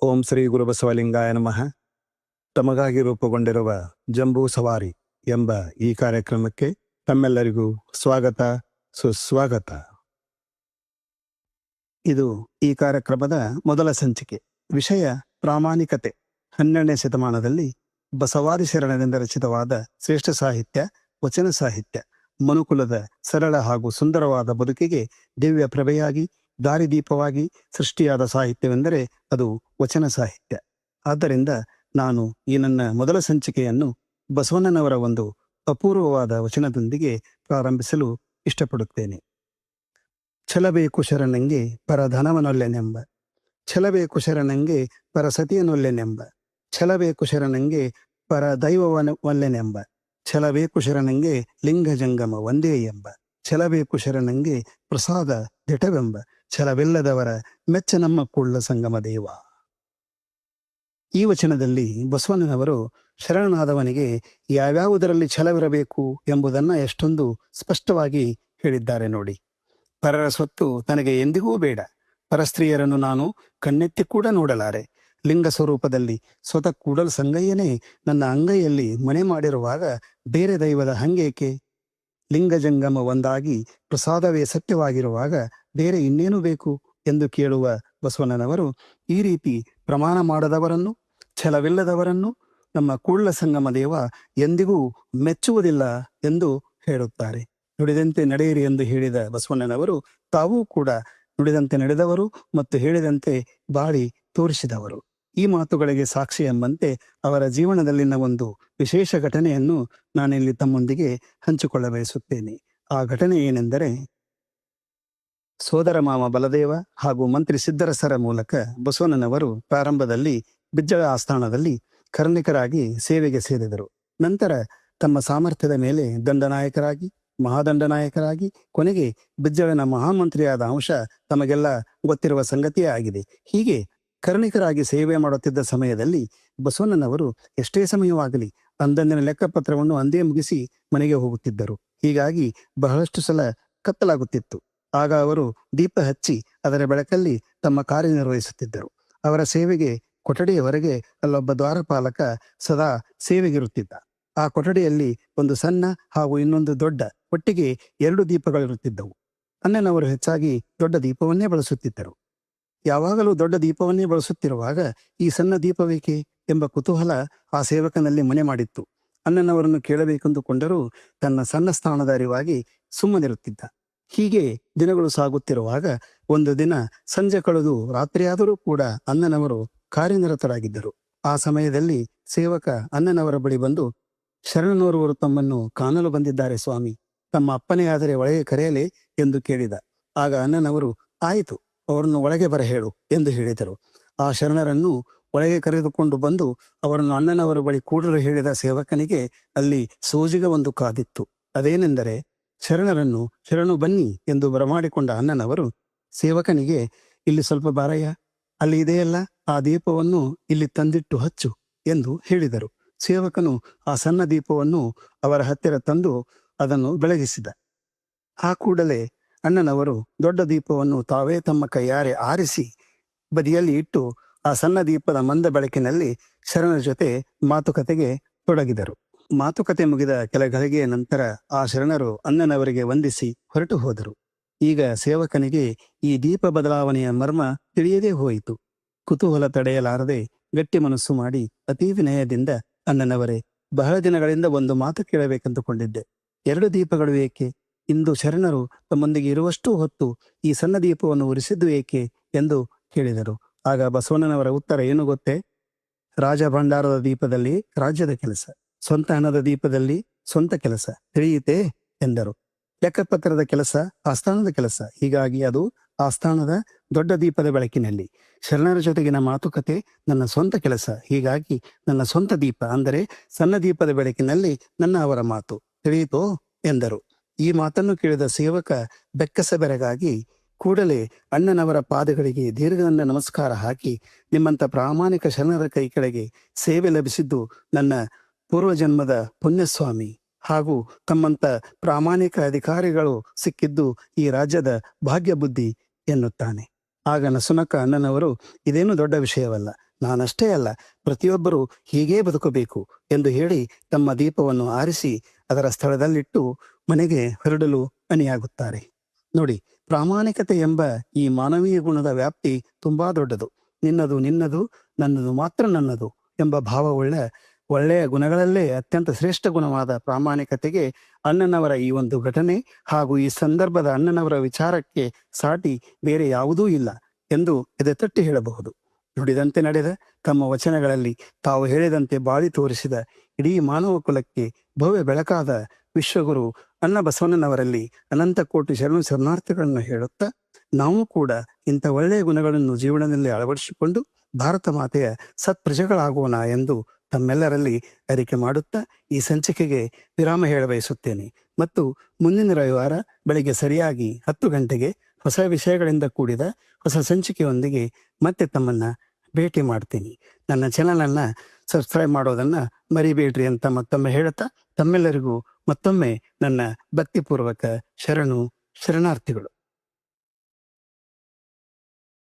ಓಂ ಶ್ರೀ ಗುರುಬಸವಲಿಂಗಾಯ ನಮಃ. ತಮಗಾಗಿ ರೂಪುಗೊಂಡಿರುವ ಜಂಬೂ ಸವಾರಿ ಎಂಬ ಈ ಕಾರ್ಯಕ್ರಮಕ್ಕೆ ತಮ್ಮೆಲ್ಲರಿಗೂ ಸ್ವಾಗತ, ಸುಸ್ವಾಗತ. ಇದು ಈ ಕಾರ್ಯಕ್ರಮದ ಮೊದಲ ಸಂಚಿಕೆ. ವಿಷಯ ಪ್ರಾಮಾಣಿಕತೆ. 12ನೇ ಶತಮಾನದಲ್ಲಿ ಬಸವಾದಿ ಶರಣರಿಂದ ರಚಿತವಾದ ಶ್ರೇಷ್ಠ ಸಾಹಿತ್ಯ ವಚನ ಸಾಹಿತ್ಯ. ಮನುಕುಲದ ಸರಳ ಹಾಗೂ ಸುಂದರವಾದ ಬದುಕಿಗೆ ದಿವ್ಯ ಪ್ರಭೆಯಾಗಿ ದಾರಿದೀಪವಾಗಿ ಸೃಷ್ಟಿಯಾದ ಸಾಹಿತ್ಯವೆಂದರೆ ಅದು ವಚನ ಸಾಹಿತ್ಯ. ಆದ್ದರಿಂದ ನಾನು ಈ ನನ್ನ ಮೊದಲ ಸಂಚಿಕೆಯನ್ನು ಬಸವಣ್ಣನವರ ಒಂದು ಅಪೂರ್ವವಾದ ವಚನದೊಂದಿಗೆ ಪ್ರಾರಂಭಿಸಲು ಇಷ್ಟಪಡುತ್ತೇನೆ. ಛಲಬೇಕು ಶರಣಂಗೆ ಪರಧನವನೊಲ್ಲೆನೆಂಬ, ಛಲಬೇಕು ಶರಣಂಗೆ ಪರಸತಿಯನೊಲ್ಲೆನೆಂಬ, ಛಲಬೇಕು ಶರಣಂಗೆ ಪರ ದೈವವನೊಲ್ಲೆನೆಂಬ, ಛಲಬೇಕು ಶರಣಂಗೆ ಲಿಂಗ ಜಂಗಮ ಒಂದೇ ಎಂಬ, ಛಲಬೇಕು ಶರಣಂಗೆ ಪ್ರಸಾದ ದಿಟವೆಂಬ, ಛಲವಿಲ್ಲದವರ ಮೆಚ್ಚ ನಮ್ಮ ಕುಳ್ಳ ಸಂಗಮ ದೇವ. ಈ ವಚನದಲ್ಲಿ ಬಸವಣ್ಣನವರು ಶರಣನಾದವನಿಗೆ ಯಾವ್ಯಾವುದರಲ್ಲಿ ಛಲವಿರಬೇಕು ಎಂಬುದನ್ನು ಎಷ್ಟೊಂದು ಸ್ಪಷ್ಟವಾಗಿ ಹೇಳಿದ್ದಾರೆ ನೋಡಿ. ಪರರ ಸ್ವತ್ತು ತನಗೆ ಎಂದಿಗೂ ಬೇಡ, ಪರಸ್ತ್ರೀಯರನ್ನು ನಾನು ಕಣ್ಣೆತ್ತಿ ಕೂಡ ನೋಡಲಾರೆ, ಲಿಂಗ ಸ್ವರೂಪದಲ್ಲಿ ಸ್ವತಃ ಕೂಡಲ ಸಂಗಯ್ಯನೇ ನನ್ನ ಅಂಗೈಯಲ್ಲಿ ಮನೆ ಮಾಡಿರುವಾಗ ಬೇರೆ ದೈವದ ಹಂಗೇಕೆ, ಲಿಂಗ ಜಂಗಮ ಒಂದಾಗಿ ಪ್ರಸಾದವೇ ಸತ್ಯವಾಗಿರುವಾಗ ಬೇರೆ ಇನ್ನೇನು ಬೇಕು ಎಂದು ಕೇಳುವ ಬಸವಣ್ಣನವರು ಈ ರೀತಿ ಪ್ರಮಾಣ ಮಾಡದವರನ್ನು, ಛಲವಿಲ್ಲದವರನ್ನು ನಮ್ಮ ಕೂಡ್ಲ ಸಂಗಮ ದೇವ ಎಂದಿಗೂ ಮೆಚ್ಚುವುದಿಲ್ಲ ಎಂದು ಹೇಳುತ್ತಾರೆ. ನುಡಿದಂತೆ ನಡೆಯಿರಿ ಎಂದು ಹೇಳಿದ ಬಸವಣ್ಣನವರು ತಾವೂ ಕೂಡ ನುಡಿದಂತೆ ನಡೆದವರು ಮತ್ತು ಹೇಳಿದಂತೆ ಬಾಳಿ ತೋರಿಸಿದವರು. ಈ ಮಾತುಗಳಿಗೆ ಸಾಕ್ಷಿ ಎಂಬಂತೆ ಅವರ ಜೀವನದಲ್ಲಿನ ಒಂದು ವಿಶೇಷ ಘಟನೆಯನ್ನು ನಾನಿಲ್ಲಿ ತಮ್ಮೊಂದಿಗೆ ಹಂಚಿಕೊಳ್ಳ ಬಯಸುತ್ತೇನೆ. ಆ ಘಟನೆ ಏನೆಂದರೆ, ಸೋದರ ಮಾವ ಬಲದೇವ ಹಾಗೂ ಮಂತ್ರಿ ಸಿದ್ದರಸರ ಮೂಲಕ ಬಸವಣ್ಣನವರು ಪ್ರಾರಂಭದಲ್ಲಿ ಬಿಜ್ಜಳ ಆಸ್ಥಾನದಲ್ಲಿ ಕರ್ಣಿಕರಾಗಿ ಸೇವೆಗೆ ಸೇರಿದರು. ನಂತರ ತಮ್ಮ ಸಾಮರ್ಥ್ಯದ ಮೇಲೆ ದಂಡನಾಯಕರಾಗಿ, ಮಹಾದಂಡನಾಯಕರಾಗಿ, ಕೊನೆಗೆ ಬಿಜ್ಜಳನ ಮಹಾಮಂತ್ರಿಯಾದ ಅಂಶ ತಮಗೆಲ್ಲ ಗೊತ್ತಿರುವ ಸಂಗತಿಯೇ ಆಗಿದೆ. ಹೀಗೆ ಕರ್ಣಿಕರಾಗಿ ಸೇವೆ ಮಾಡುತ್ತಿದ್ದ ಸಮಯದಲ್ಲಿ ಬಸವಣ್ಣನವರು ಎಷ್ಟೇ ಸಮಯವಾಗಲಿ ಅಂದಂದಿನ ಲೆಕ್ಕಪತ್ರವನ್ನು ಅಂದೇ ಮುಗಿಸಿ ಮನೆಗೆ ಹೋಗುತ್ತಿದ್ದರು. ಹೀಗಾಗಿ ಬಹಳಷ್ಟು ಸಲ ಕತ್ತಲಾಗುತ್ತಿತ್ತು. ಆಗ ಅವರು ದೀಪ ಹಚ್ಚಿ ಅದರ ಬೆಳಕಲ್ಲಿ ತಮ್ಮ ಕಾರ್ಯನಿರ್ವಹಿಸುತ್ತಿದ್ದರು. ಅವರ ಸೇವೆಗೆ ಕೊಠಡಿಯ ಹೊರಗೆ ಅಲ್ಲೊಬ್ಬ ದ್ವಾರಪಾಲಕ ಸದಾ ಸೇವೆಗಿರುತ್ತಿದ್ದ. ಆ ಕೊಠಡಿಯಲ್ಲಿ ಒಂದು ಸಣ್ಣ ಹಾಗೂ ಇನ್ನೊಂದು ದೊಡ್ಡ, ಒಟ್ಟಿಗೆ 2 ದೀಪಗಳಿರುತ್ತಿದ್ದವು. ಅಣ್ಣನವರು ಹೆಚ್ಚಾಗಿ ದೊಡ್ಡ ದೀಪವನ್ನೇ ಬಳಸುತ್ತಿದ್ದರು. ಯಾವಾಗಲೂ ದೊಡ್ಡ ದೀಪವನ್ನೇ ಬಳಸುತ್ತಿರುವಾಗ ಈ ಸಣ್ಣ ದೀಪವೇಕೆ ಎಂಬ ಕುತೂಹಲ ಆ ಸೇವಕನಲ್ಲಿ ಮನೆ ಮಾಡಿತ್ತು. ಅಣ್ಣನವರನ್ನು ಕೇಳಬೇಕೆಂದುಕೊಂಡರೂ ತನ್ನ ಸಣ್ಣ ಸ್ಥಾನದ ಅರಿವಾಗಿ ಸುಮ್ಮನಿರುತ್ತಿದ್ದ. ಹೀಗೆ ದಿನಗಳು ಸಾಗುತ್ತಿರುವಾಗ ಒಂದು ದಿನ ಸಂಜೆ ಕಳೆದು ರಾತ್ರಿಯಾದರೂ ಕೂಡ ಅಣ್ಣನವರು ಕಾರ್ಯನಿರತರಾಗಿದ್ದರು. ಆ ಸಮಯದಲ್ಲಿ ಸೇವಕ ಅಣ್ಣನವರ ಬಳಿ ಬಂದು, ಶರಣನೋರ್ವರು ತಮ್ಮನ್ನು ಕಾಣಲು ಬಂದಿದ್ದಾರೆ ಸ್ವಾಮಿ, ತಮ್ಮ ಅಪ್ಪನೇ ಆದರೆ ಒಳಗೆ ಕರೆಯಲೇ ಎಂದು ಕೇಳಿದ. ಆಗ ಅಣ್ಣನವರು ಆಯಿತು, ಅವರನ್ನು ಒಳಗೆ ಬರ ಹೇಳು ಎಂದು ಹೇಳಿದರು. ಆ ಶರಣರನ್ನು ಒಳಗೆ ಕರೆದುಕೊಂಡು ಬಂದು ಅವರನ್ನು ಅಣ್ಣನವರ ಬಳಿ ಕೂಡಲು ಹೇಳಿದ ಸೇವಕನಿಗೆ ಅಲ್ಲಿ ಸೋಜಿಗ ಒಂದು ಕಾದಿತ್ತು. ಅದೇನೆಂದರೆ, ಶರಣು ಬನ್ನಿ ಎಂದು ಬರಮಾಡಿಕೊಂಡ ಅಣ್ಣನವರು ಸೇವಕನಿಗೆ, ಇಲ್ಲಿ ಸ್ವಲ್ಪ ಬಾರಯ್ಯ, ಅಲ್ಲಿ ಇದೆಯಲ್ಲ ಆ ದೀಪವನ್ನು ಇಲ್ಲಿ ತಂದಿಟ್ಟು ಹಚ್ಚು ಎಂದು ಹೇಳಿದರು. ಸೇವಕನು ಆ ಸಣ್ಣ ದೀಪವನ್ನು ಅವರ ಹತ್ತಿರ ತಂದು ಅದನ್ನು ಬೆಳಗಿಸಿದ. ಆ ಕೂಡಲೇ ಅಣ್ಣನವರು ದೊಡ್ಡ ದೀಪವನ್ನು ತಾವೇ ತಮ್ಮ ಕೈಯಾರೆ ಆರಿಸಿ ಬದಿಯಲ್ಲಿ ಇಟ್ಟು ಆ ಸಣ್ಣ ದೀಪದ ಮಂದ ಬೆಳಕಿನಲ್ಲಿ ಶರಣರ ಜೊತೆ ಮಾತುಕತೆಗೆ ತೊಡಗಿದರು. ಮಾತುಕತೆ ಮುಗಿದ ಕೆಲ ಗಳಿಗೆಯ ನಂತರ ಆ ಶರಣರು ಅಣ್ಣನವರಿಗೆ ವಂದಿಸಿ ಹೊರಟು ಹೋದರು. ಈಗ ಸೇವಕನಿಗೆ ಈ ದೀಪ ಬದಲಾವಣೆಯ ಮರ್ಮ ತಿಳಿಯದೇ ಹೋಯಿತು. ಕುತೂಹಲ ತಡೆಯಲಾರದೆ ಗಟ್ಟಿ ಮನಸ್ಸು ಮಾಡಿ ಅತೀ ವಿನಯದಿಂದ, ಅಣ್ಣನವರೇ, ಬಹಳ ದಿನಗಳಿಂದ ಒಂದು ಮಾತು ಕೇಳಬೇಕೆಂದುಕೊಂಡಿದ್ದೆ. 2 ದೀಪಗಳು ಏಕೆ? ಇಂದು ಶರಣರು ತಮ್ಮೊಂದಿಗೆ ಇರುವಷ್ಟು ಹೊತ್ತು ಈ ಸಣ್ಣ ದೀಪವನ್ನು ಉರಿಸಿದ್ದು ಏಕೆ ಎಂದು ಕೇಳಿದರು. ಆಗ ಬಸವಣ್ಣನವರ ಉತ್ತರ ಏನು ಗೊತ್ತೇ? ರಾಜ ಭಂಡಾರದ ದೀಪದಲ್ಲಿ ರಾಜ್ಯದ ಕೆಲಸ, ಸ್ವಂತ ಹಣದ ದೀಪದಲ್ಲಿ ಸ್ವಂತ ಕೆಲಸ, ತಿಳಿಯಿತೇ ಎಂದರು. ಲೆಕ್ಕಪತ್ರದ ಕೆಲಸ ಆಸ್ಥಾನದ ಕೆಲಸ, ಹೀಗಾಗಿ ಅದು ಆಸ್ಥಾನದ ದೊಡ್ಡ ದೀಪದ ಬೆಳಕಿನಲ್ಲಿ. ಶರಣರ ಜೊತೆಗಿನ ಮಾತುಕತೆ ನನ್ನ ಸ್ವಂತ ಕೆಲಸ, ಹೀಗಾಗಿ ನನ್ನ ಸ್ವಂತ ದೀಪ ಅಂದರೆ ಸಣ್ಣ ದೀಪದ ಬೆಳಕಿನಲ್ಲಿ ನನ್ನ ಅವರ ಮಾತು, ತಿಳಿಯಿತೋ ಎಂದರು. ಈ ಮಾತನ್ನು ಕೇಳಿದ ಸೇವಕ ಬೆಕ್ಕಸ ಬೆರಗಾಗಿ ಕೂಡಲೇ ಅಣ್ಣನವರ ಪಾದಗಳಿಗೆ ದೀರ್ಘದಂಡ ನಮಸ್ಕಾರ ಹಾಕಿ, ನಿಮ್ಮಂಥ ಪ್ರಾಮಾಣಿಕ ಶರಣರ ಕೈ ಕೆಳಗೆ ಸೇವೆ ಲಭಿಸಿದ್ದು ನನ್ನ ಪೂರ್ವಜನ್ಮದ ಪುಣ್ಯಸ್ವಾಮಿ, ಹಾಗೂ ತಮ್ಮಂಥ ಪ್ರಾಮಾಣಿಕ ಅಧಿಕಾರಿಗಳು ಸಿಕ್ಕಿದ್ದು ಈ ರಾಜ್ಯದ ಭಾಗ್ಯ ಬುದ್ಧಿ ಎನ್ನುತ್ತಾನೆ. ಆಗ ನಸುನಕ್ಕ ಅಣ್ಣನವರು, ಇದೇನು ದೊಡ್ಡ ವಿಷಯವಲ್ಲ, ನಾನಷ್ಟೇ ಅಲ್ಲ, ಪ್ರತಿಯೊಬ್ಬರೂ ಹೀಗೇ ಬದುಕಬೇಕು ಎಂದು ಹೇಳಿ ತಮ್ಮ ದೀಪವನ್ನು ಆರಿಸಿ ಅದರ ಸ್ಥಳದಲ್ಲಿಟ್ಟು ಮನೆಗೆ ಹೊರಡಲು ಅಣಿಯಾಗುತ್ತಾರೆ. ನೋಡಿ, ಪ್ರಾಮಾಣಿಕತೆ ಎಂಬ ಈ ಮಾನವೀಯ ಗುಣದ ವ್ಯಾಪ್ತಿ ತುಂಬಾ ದೊಡ್ಡದು. ನಿನ್ನದು ನಿನ್ನದು, ನನ್ನದು ಮಾತ್ರ ನನ್ನದು ಎಂಬ ಭಾವವುಳ್ಳ ಒಳ್ಳೆಯ ಗುಣಗಳಲ್ಲೇ ಅತ್ಯಂತ ಶ್ರೇಷ್ಠ ಗುಣವಾದ ಪ್ರಾಮಾಣಿಕತೆಗೆ ಅಣ್ಣನವರ ಈ ಒಂದು ಘಟನೆ ಹಾಗೂ ಈ ಸಂದರ್ಭದ ಅಣ್ಣನವರ ವಿಚಾರಕ್ಕೆ ಸಾಟಿ ಬೇರೆ ಯಾವುದೂ ಇಲ್ಲ ಎಂದು ಎದೆತಟ್ಟಿ ಹೇಳಬಹುದು. ನುಡಿದಂತೆ ನಡೆದ, ತಮ್ಮ ವಚನಗಳಲ್ಲಿ ತಾವು ಹೇಳಿದಂತೆ ಬಾಳಿ ತೋರಿಸಿದ ಇಡೀ ಮಾನವ ಕುಲಕ್ಕೆ ಭವ್ಯ ಬೆಳಕಾದ ವಿಶ್ವಗುರು ಅಣ್ಣ ಬಸವಣ್ಣನವರಲ್ಲಿ ಅನಂತ ಕೋಟಿ ಶರಣಾರ್ಥಿಗಳನ್ನು ಹೇಳುತ್ತಾ, ನಾವು ಕೂಡ ಇಂಥ ಒಳ್ಳೆಯ ಗುಣಗಳನ್ನು ಜೀವನದಲ್ಲಿ ಅಳವಡಿಸಿಕೊಂಡು ಭಾರತ ಮಾತೆಯ ಸತ್ಪ್ರಜೆಗಳಾಗೋಣ ಎಂದು ತಮ್ಮೆಲ್ಲರಲ್ಲಿ ಅರಿಕೆ ಮಾಡುತ್ತಾ ಈ ಸಂಚಿಕೆಗೆ ವಿರಾಮ ಹೇಳ ಬಯಸುತ್ತೇನೆ. ಮತ್ತು ಮುಂದಿನ ರವಿವಾರ ಬೆಳಿಗ್ಗೆ ಸರಿಯಾಗಿ 10 ಗಂಟೆಗೆ ಹೊಸ ವಿಷಯಗಳಿಂದ ಕೂಡಿದ ಹೊಸ ಸಂಚಿಕೆಯೊಂದಿಗೆ ಮತ್ತೆ ತಮ್ಮನ್ನ ಭೇಟಿ ಮಾಡ್ತೀನಿ. ನನ್ನ ಚಾನಲನ್ನು ಸಬ್ಸ್ಕ್ರೈಬ್ ಮಾಡೋದನ್ನ ಮರಿಬೇಡ್ರಿ ಅಂತ ಮತ್ತೊಮ್ಮೆ ಹೇಳುತ್ತಾ, ತಮ್ಮೆಲ್ಲರಿಗೂ ಮತ್ತೊಮ್ಮೆ ನನ್ನ ಭಕ್ತಿಪೂರ್ವಕ ಶರಣಾರ್ಥಿಗಳು.